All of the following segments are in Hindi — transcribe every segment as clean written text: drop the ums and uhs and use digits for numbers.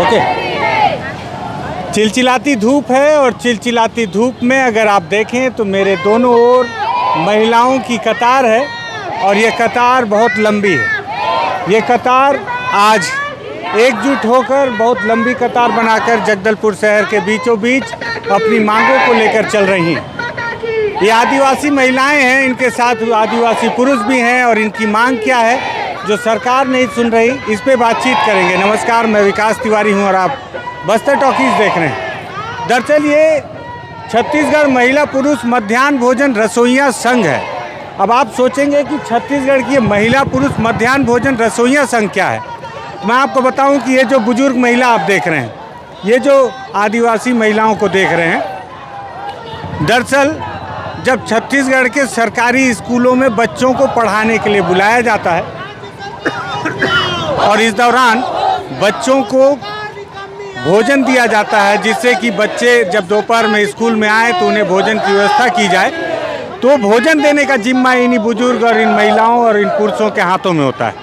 ओके। चिलचिलाती धूप है और चिलचिलाती धूप में अगर आप देखें तो मेरे दोनों ओर महिलाओं की कतार है और ये कतार बहुत लंबी है। ये कतार आज एकजुट होकर बहुत लंबी कतार बनाकर जगदलपुर शहर के बीचों बीच अपनी मांगों को लेकर चल रही हैं। ये आदिवासी महिलाएं हैं, इनके साथ आदिवासी पुरुष भी हैं और इनकी मांग क्या है जो सरकार नहीं सुन रही, इस पे बातचीत करेंगे। नमस्कार, मैं विकास तिवारी हूं और आप बस्तर टॉकीज देख रहे हैं। दरअसल ये छत्तीसगढ़ महिला पुरुष मध्याह्न भोजन रसोइया संघ है। अब आप सोचेंगे कि छत्तीसगढ़ की महिला पुरुष मध्याह्न भोजन रसोइया संघ क्या है। मैं आपको बताऊं कि ये जो बुजुर्ग महिला आप देख रहे हैं, ये जो आदिवासी महिलाओं को देख रहे हैं, दरअसल जब छत्तीसगढ़ के सरकारी स्कूलों में बच्चों को पढ़ाने के लिए बुलाया जाता है और इस दौरान बच्चों को भोजन दिया जाता है, जिससे कि बच्चे जब दोपहर में स्कूल में आए तो उन्हें भोजन की व्यवस्था की जाए, तो भोजन देने का जिम्मा इन्हीं बुजुर्ग और इन महिलाओं और इन पुरुषों के हाथों में होता है।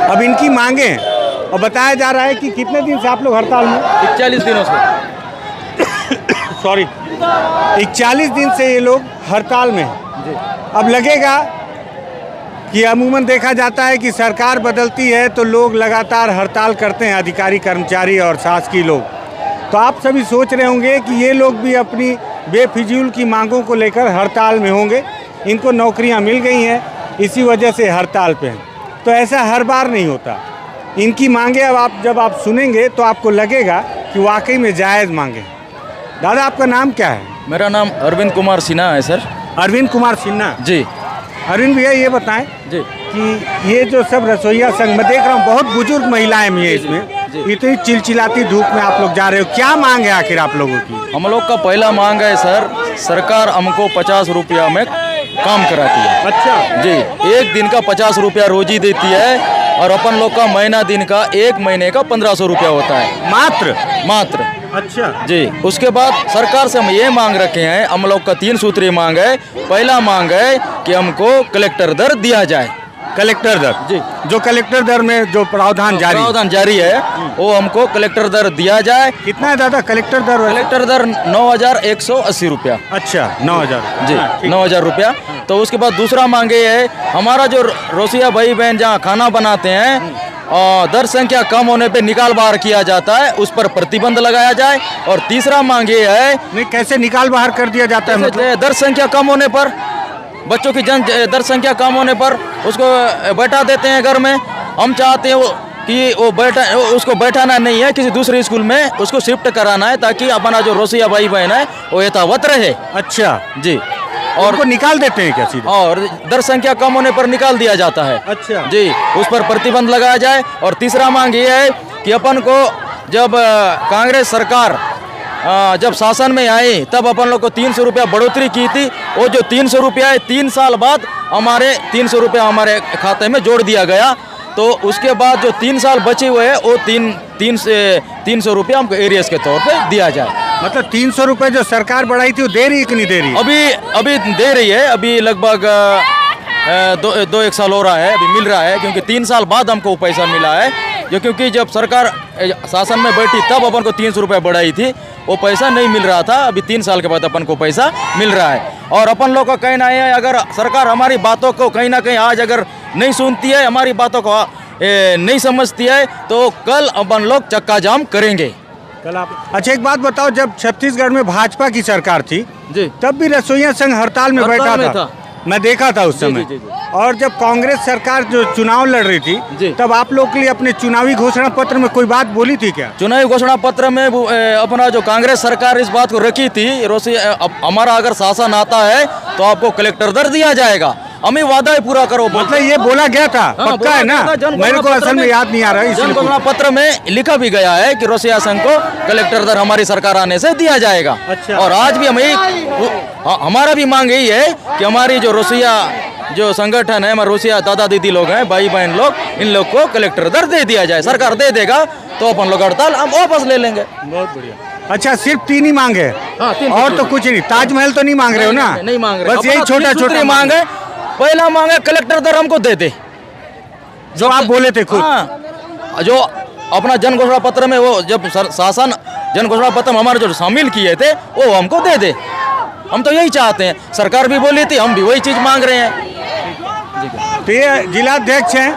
अब इनकी मांगे हैं और बताया जा रहा है कि कितने दिन से आप लोग हड़ताल में? 41 दिनों से। सॉरी, 41 दिन से ये लोग हड़ताल में हैं। अब लगेगा कि अमूमन देखा जाता है कि सरकार बदलती है तो लोग लगातार हड़ताल करते हैं, अधिकारी कर्मचारी और शासकीय लोग। तो आप सभी सोच रहे होंगे कि ये लोग भी अपनी बेफिजूल की मांगों को लेकर हड़ताल में होंगे। इनको नौकरियां मिल गई हैं, इसी वजह से हड़ताल पे हैं। तो ऐसा हर बार नहीं होता। इनकी मांगे अब जब आप सुनेंगे तो आपको लगेगा कि वाकई में जायज़ मांगे। दादा, आपका नाम क्या है? मेरा नाम अरविंद कुमार सिन्हा है सर। अरविंद कुमार सिन्हा जी। अरविंद भैया, ये बताएं जी कि ये जो सब रसोइया संघ मैं देख रहा हूँ, बहुत बुजुर्ग महिलाएं भी हैं इसमें, इतनी चिलचिलाती धूप में आप लोग जा रहे हो, क्या मांग है आखिर आप लोगों की? हम लोग का पहला मांग है सर, सरकार हमको 50 रुपया में काम कराती है। अच्छा जी, एक दिन का 50 रुपया रोजी देती है और अपन लोग का महीना दिन का 1 महीने का 1500 रुपया होता है मात्र। अच्छा जी। उसके बाद सरकार से हम ये मांग रखे हैं, हम लोग का 3 सूत्री मांग है। पहला मांग है कि हमको कलेक्टर दर दिया जाए। कलेक्टर दर जी, जो कलेक्टर दर में जो प्रावधान जारी है वो हमको कलेक्टर दर दिया जाए। कितना है दादा कलेक्टर दर? कलेक्टर दर 9180 रुपया। अच्छा, 9000 जी, 9000 रुपया। तो उसके बाद दूसरा मांगे है, हमारा जो रोसिया भाई बहन जहाँ खाना बनाते हैं और दर संख्या कम होने पे निकाल बाहर किया जाता है, उस पर प्रतिबंध लगाया जाए। और तीसरा मांगे है, नहीं कैसे निकाल बाहर कर दिया जाता है? मतलब दर संख्या कम होने पर, बच्चों की दर संख्या कम होने पर उसको बैठा देते हैं घर में। हम चाहते हैं कि उसको बैठाना नहीं है, किसी दूसरे स्कूल में उसको शिफ्ट कराना है, ताकि अपना जो रोसिया भाई बहन है वो यथावत रहे। अच्छा जी। और उनको निकाल देते हैं क्या सीधे? और दर संख्या कम होने पर निकाल दिया जाता है। अच्छा जी, उस पर प्रतिबंध लगाया जाए। और तीसरा मांग ये है कि अपन को जब कांग्रेस सरकार जब शासन में आई तब अपन लोग को 300 रुपया बढ़ोतरी की थी। वो जो 300 रुपया है 3 साल बाद हमारे 300 रुपया हमारे खाते में जोड़ दिया गया। तो उसके बाद जो 3 साल बचे हुए हैं वो 300 रुपया हमको एरियस के तौर पे दिया जाए। मतलब 300 रुपये जो सरकार बढ़ाई थी वो दे रही है कि नहीं दे रही? अभी दे रही है। अभी लगभग 2-1 साल हो रहा है, अभी मिल रहा है, क्योंकि 3 साल बाद हमको पैसा मिला है। जो क्योंकि जब सरकार शासन में बैठी तब अपन को 300 रुपये बढ़ाई थी, वो पैसा नहीं मिल रहा था। अभी 3 साल के बाद अपन को पैसा मिल रहा है। और अपन लोग का कहना है, अगर सरकार हमारी बातों को कहीं ना कहीं आज अगर नहीं सुनती है, हमारी बातों को नहीं समझती है, तो कल अपन लोग चक्का जाम करेंगे। कल आप अच्छा एक बात बताओ, जब छत्तीसगढ़ में भाजपा की सरकार थी जी, तब भी रसोइया संघ हड़ताल में बैठा था। मैं देखा था उस समय। जी। और जब कांग्रेस सरकार जो चुनाव लड़ रही थी तब आप लोग के लिए अपने चुनावी घोषणा पत्र में कोई बात बोली थी क्या? चुनावी घोषणा पत्र में अपना जो कांग्रेस सरकार इस बात को रखी थी, हमारा अगर शासन आता है तो आपको कलेक्टर दर दिया जाएगा, हमें वादा ही पूरा करो। मतलब ये बोला गया था? पक्का है ना? मेरे को असल में याद नहीं आ रहा है। जनघोषणा पत्र में लिखा भी गया है कि रोसिया संघ को कलेक्टर दर हमारी सरकार आने से दिया जाएगा। अच्छा। और आज भी हमारा भी मांग यही है कि हमारी जो रोसिया जो संगठन है, हमारे रोसिया दादा दीदी लोग हैं, भाई बहन लोग, इन लोग को कलेक्टर दर दे दिया जाए। सरकार दे देगा तो अपन लोग हड़ताल हम वापस ले लेंगे। बहुत बढ़िया। अच्छा, सिर्फ 3 ही मांग है? हाँ, 3 और तो कुछ नहीं? ताजमहल तो नहीं मांग रहे हो ना? नहीं मांग रहे, बस यही छोटा मांग है। पहला मांग है कलेक्टर दर हमको दे दे, जो आप बोले थे खुद। हाँ, जो अपना जन घोषणा पत्र में वो जब शासन जन घोषणा पत्र में हमारे जो शामिल किए थे वो हमको दे दे। हम तो यही चाहते हैं, सरकार भी बोली थी, हम भी वही चीज़ मांग रहे हैं। तो ये जिलाध्यक्ष हैं,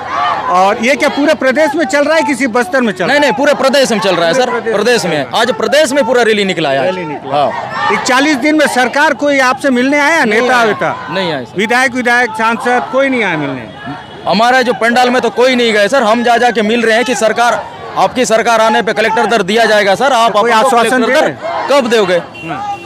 और ये क्या पूरे प्रदेश में चल रहा है, किसी बस्तर में चल रहा है? नहीं, पूरे प्रदेश में चल रहा है सर, प्रदेश में। आज प्रदेश में पूरा रैली निकला है। हाँ, 41 दिन में सरकार कोई आपसे मिलने आया? नेता वेता नहीं आए, विधायक सांसद कोई नहीं आया मिलने? हमारे जो पंडाल में तो कोई नहीं गए सर। हम जा के मिल रहे हैं कि सरकार, आपकी सरकार आने पे कलेक्टर दर दिया जाएगा सर। आप कोई आश्वासन दे? कब दोगे?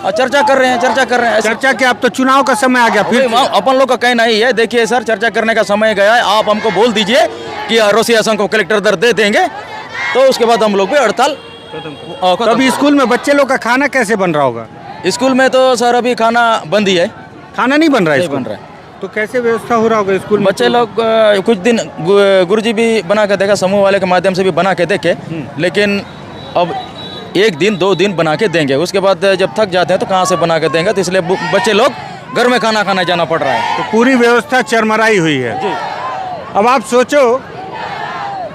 चर्चा कर रहे हैं, चर्चा कर रहे हैं। चर्चा के अब तो चुनाव का समय आ गया, फिर अपन लोग का कहना ही है। देखिए सर, चर्चा करने का समय गया है। आप हमको बोल दीजिए कि रोसिया संघ को कलेक्टर दर दे देंगे, तो उसके बाद हम लोग भी हड़ताल। तो अभी स्कूल में बच्चे लोग का खाना कैसे बन रहा होगा? स्कूल में तो सर अभी खाना बंद ही है, खाना नहीं बन रहा है, नहीं बन रहा है। तो कैसे व्यवस्था हो रहा होगा स्कूल में? बच्चे लोग कुछ दिन गुरुजी भी बना के देखा, समूह वाले के माध्यम से भी बना के देखे, लेकिन अब 1 दिन 2 दिन बना के देंगे, उसके बाद जब थक जाते हैं तो कहाँ से बना के देंगे। तो इसलिए बच्चे लोग घर में खाना खाने जाना पड़ रहा है। तो पूरी व्यवस्था चरमराई हुई है जी। अब आप सोचो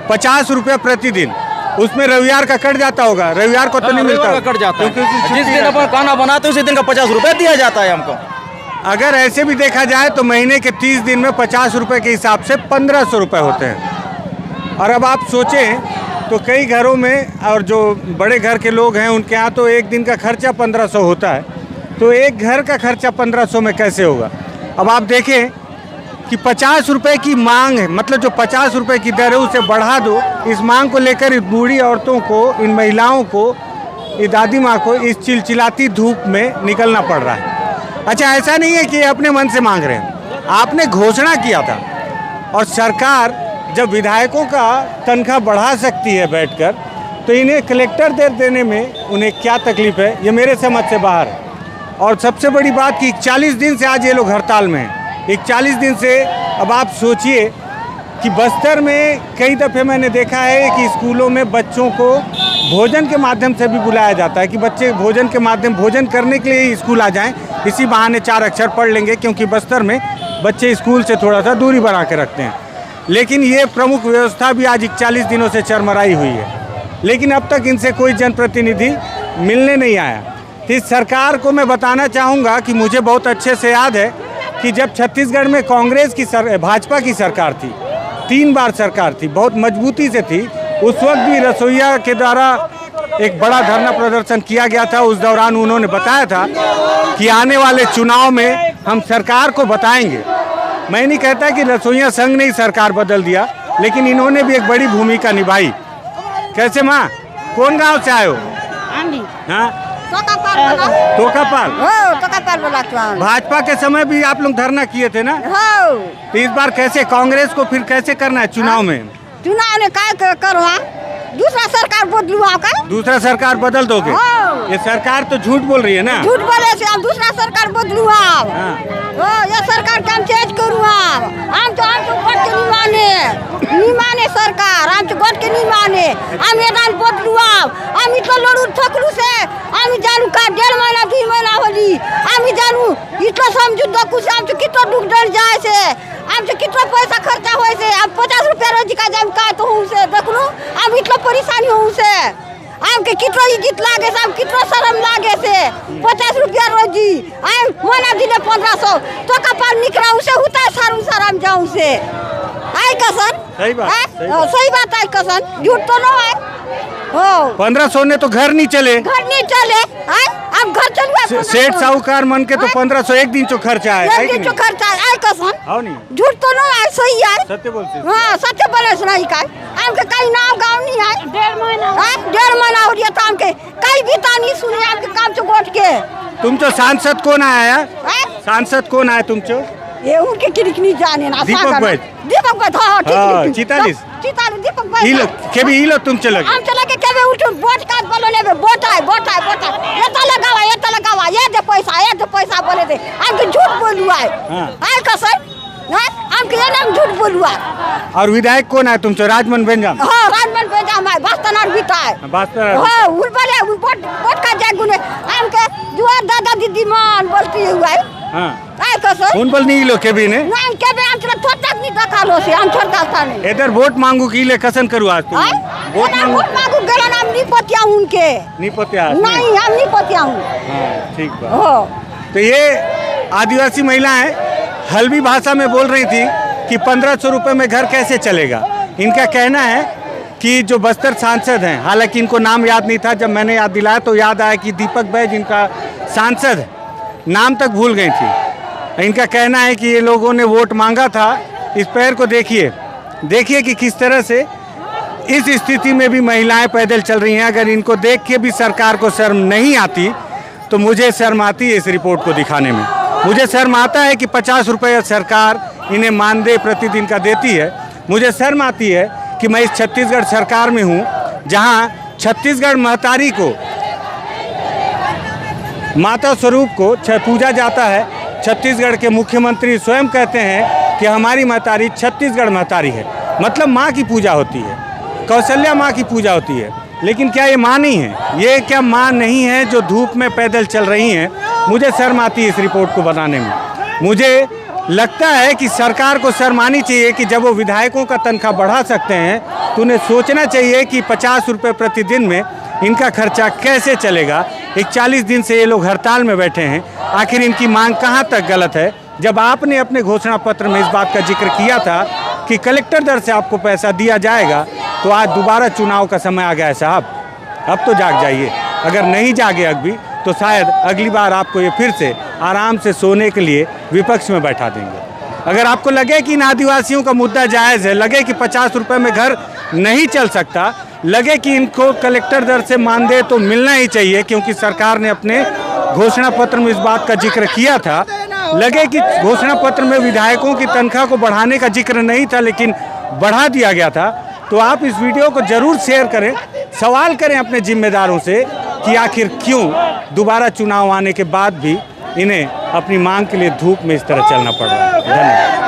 50 रुपया प्रतिदिन, उसमें रविवार का कट जाता होगा। रविवार को तो नहीं मिलता, कट जाता है। क्योंकि जिस दिन अपन खाना बनाते हैं उसी दिन का 50 रुपया दिया जाता है हमको। अगर ऐसे भी देखा जाए तो महीने के 30 दिन में 50 रुपये के हिसाब से 1500 रुपये होते हैं। और अब आप सोचें तो कई घरों में, और जो बड़े घर के लोग हैं उनके यहाँ तो एक दिन का खर्चा 1500 होता है, तो एक घर का खर्चा 1500 में कैसे होगा? अब आप देखें कि 50 रुपये की मांग है, मतलब जो 50 रुपये की दर है उसे बढ़ा दो। इस मांग को लेकर इस बूढ़ी औरतों को, इन महिलाओं को, इस दादी माँ को इस चिलचिलाती धूप में निकलना पड़ रहा है। अच्छा, ऐसा नहीं है कि ये अपने मन से मांग रहे हैं, आपने घोषणा किया था, और सरकार जब विधायकों का तनख्वाह बढ़ा सकती है बैठकर, तो इन्हें कलेक्टर दर देने में उन्हें क्या तकलीफ है, ये मेरे समझ से बाहर है। और सबसे बड़ी बात कि 41 दिन से आज ये लोग हड़ताल में हैं, 41 दिन से। अब आप सोचिए कि बस्तर में कई दफ़े मैंने देखा है कि स्कूलों में बच्चों को भोजन के माध्यम से भी बुलाया जाता है कि बच्चे भोजन के माध्यम भोजन करने के लिए स्कूल आ जाएं, इसी बहाने 4 अक्षर पढ़ लेंगे, क्योंकि बस्तर में बच्चे स्कूल से थोड़ा सा दूरी बना के रखते हैं। लेकिन ये प्रमुख व्यवस्था भी आज 41 दिनों से चरमराई हुई है, लेकिन अब तक इनसे कोई जनप्रतिनिधि मिलने नहीं आया। तो इस सरकार को मैं बताना चाहूँगा कि मुझे बहुत अच्छे से याद है कि जब छत्तीसगढ़ में कांग्रेस की भाजपा की सरकार थी, 3 बार सरकार थी, बहुत मजबूती से थी, उस वक्त भी रसोइया के द्वारा एक बड़ा धरना प्रदर्शन किया गया था। उस दौरान उन्होंने बताया था कि आने वाले चुनाव में हम सरकार को बताएंगे। मैं नहीं कहता कि रसोइया संघ ने ही सरकार बदल दिया, लेकिन इन्होंने भी एक बड़ी भूमिका निभाई। कैसे माँ, कौन गांव से आए हो? हाँ, तोकापाल। भाजपा के समय भी आप लोग धरना किए थे ना? तो इस बार कैसे कांग्रेस को फिर कैसे करना है चुनाव में? चुनाव में क्या करो? दूसरा सरकार बदलू का? दूसरा सरकार बदल दोगे? ये सरकार तो झूठ बोल रही है ना? झूठ बोले से हम दूसरा सरकार बदलू ये सरकार के हम चेंज करू। हम तो गोट के नहीं माने सरकार, हम तो गोट के नहीं माने। हम मैदान बदलू, हम इतना लड़ू थकलू से हम जानू का 1.5 महीना 2 महीना होली हम जानू इतना समझू दकू से हम तो कितना दुख डर जाए से, हम तो कितना पैसा खर्चा होए से। हम 50 रुपया रोज का जाम का तो हूँ से देखलू, हम इतना परेशानी हूँ से, हमके कितना इज्जत लागे से, हम कितना शर्म लागे से। 50 रुपया रोजी हम मना दिले 1500 तो कपाल निकला उसे होता सारू सर हम जाऊँ से। आई कसन सही बात आई कसन, झूठ तो ना है। 1500 ने तो घर नहीं चले, अब घर चलुआ सेठ साहूकार मन के तो 1500 एक दिन चो खर्चा है, आई कसन झूठ तो ना है, सही है, सत्य बोलते। हाँ सत्य बोले सुनाई का हमके कहीं नाम गाँव नहीं है। 1.5 महीना हो गया तो हमके कहीं भी नहीं सुने हमके काम से गोट के। तुम तो सांसद कौन आया है? सांसद कौन आया तुम चो? ये उनके किरिक नहीं जाने ना। दीपक भाई, हाँ ठीक, 44 दीपक भाई के भी इलो तुम चले हम चला के केबे उठ वोट का बोलो लेबे वोट आए ये तो लगावा ये दे पैसा बोले दे हमके झूठ बोलू आए। आए कसर हमके ये नाम झूठ बोलू आए। और विधायक कौन है तुम चो? राजमन बेंजाम। हां राजमन बेंजाम है, बस्तनार बीता है, बस्तनार। हां उन बोले उन वोट का जाय गुने हमके जुआ दादा दीदी मान बोलती हुआ है। हां आए कसर उन बोल नहीं लो के भी ने नहीं के भी हम चला थोड़ा तक नहीं देखा सालों से हम छोड़ता नहीं। इधर वोट मांगू की ले कसन करू आज तुम वोट मांगू वोट मांगू गलन हम नहीं पतिया उनके नहीं पतिया नहीं हम नहीं पतिया हूँ। हाँ ठीक बा। हो तो ये आदिवासी महिलाएं हल्बी भाषा में बोल रही थी कि 1500 रुपये में घर कैसे चलेगा। इनका कहना है कि जो बस्तर सांसद हैं, हालांकि इनको नाम याद नहीं था, जब मैंने याद दिलाया तो याद आया कि दीपक बैज इनका सांसद है, नाम तक भूल गई थी। इनका कहना है कि ये लोगों ने वोट मांगा था। इस पैर को देखिए कि किस तरह से इस स्थिति में भी महिलाएं पैदल चल रही हैं। अगर इनको देख के भी सरकार को शर्म नहीं आती तो मुझे शर्म आती है इस रिपोर्ट को दिखाने में। मुझे शर्म आता है कि 50 रुपये सरकार इन्हें मानदेय प्रतिदिन का देती है। मुझे शर्म आती है कि मैं इस छत्तीसगढ़ सरकार में हूँ जहाँ छत्तीसगढ़ महतारी को, माता स्वरूप को पूजा जाता है। छत्तीसगढ़ के मुख्यमंत्री स्वयं कहते हैं कि हमारी महतारी छत्तीसगढ़ महतारी है, मतलब माँ की पूजा होती है, कौशल्या माँ की पूजा होती है। लेकिन क्या ये माँ नहीं है? ये क्या माँ नहीं है जो धूप में पैदल चल रही हैं? मुझे शर्म आती है इस रिपोर्ट को बनाने में। मुझे लगता है कि सरकार को शर्म आनी चाहिए कि जब वो विधायकों का तनख्वाह बढ़ा सकते हैं तो उन्हें सोचना चाहिए कि 50 रुपये प्रतिदिन में इनका खर्चा कैसे चलेगा। 41 दिन से ये लोग हड़ताल में बैठे हैं। आखिर इनकी मांग कहाँ तक गलत है? जब आपने अपने घोषणा पत्र में इस बात का जिक्र किया था कि कलेक्टर दर से आपको पैसा दिया जाएगा, तो आज दोबारा चुनाव का समय आ गया है साहब। अब तो जाग जाइए। अगर नहीं जागे अभी तो शायद अगली बार आपको ये फिर से आराम से सोने के लिए विपक्ष में बैठा देंगे। अगर आपको लगे कि इन आदिवासियों का मुद्दा जायज़ है, लगे कि 50 रुपये में घर नहीं चल सकता, लगे कि इनको कलेक्टर दर से मानदेय तो मिलना ही चाहिए क्योंकि सरकार ने अपने घोषणा पत्र में इस बात का जिक्र किया था, लगे कि घोषणा पत्र में विधायकों की तनख्वाह को बढ़ाने का जिक्र नहीं था लेकिन बढ़ा दिया गया था, तो आप इस वीडियो को ज़रूर शेयर करें, सवाल करें अपने जिम्मेदारों से कि आखिर क्यों दोबारा चुनाव आने के बाद भी इन्हें अपनी मांग के लिए धूप में इस तरह चलना पड़ रहा है। धन्यवाद।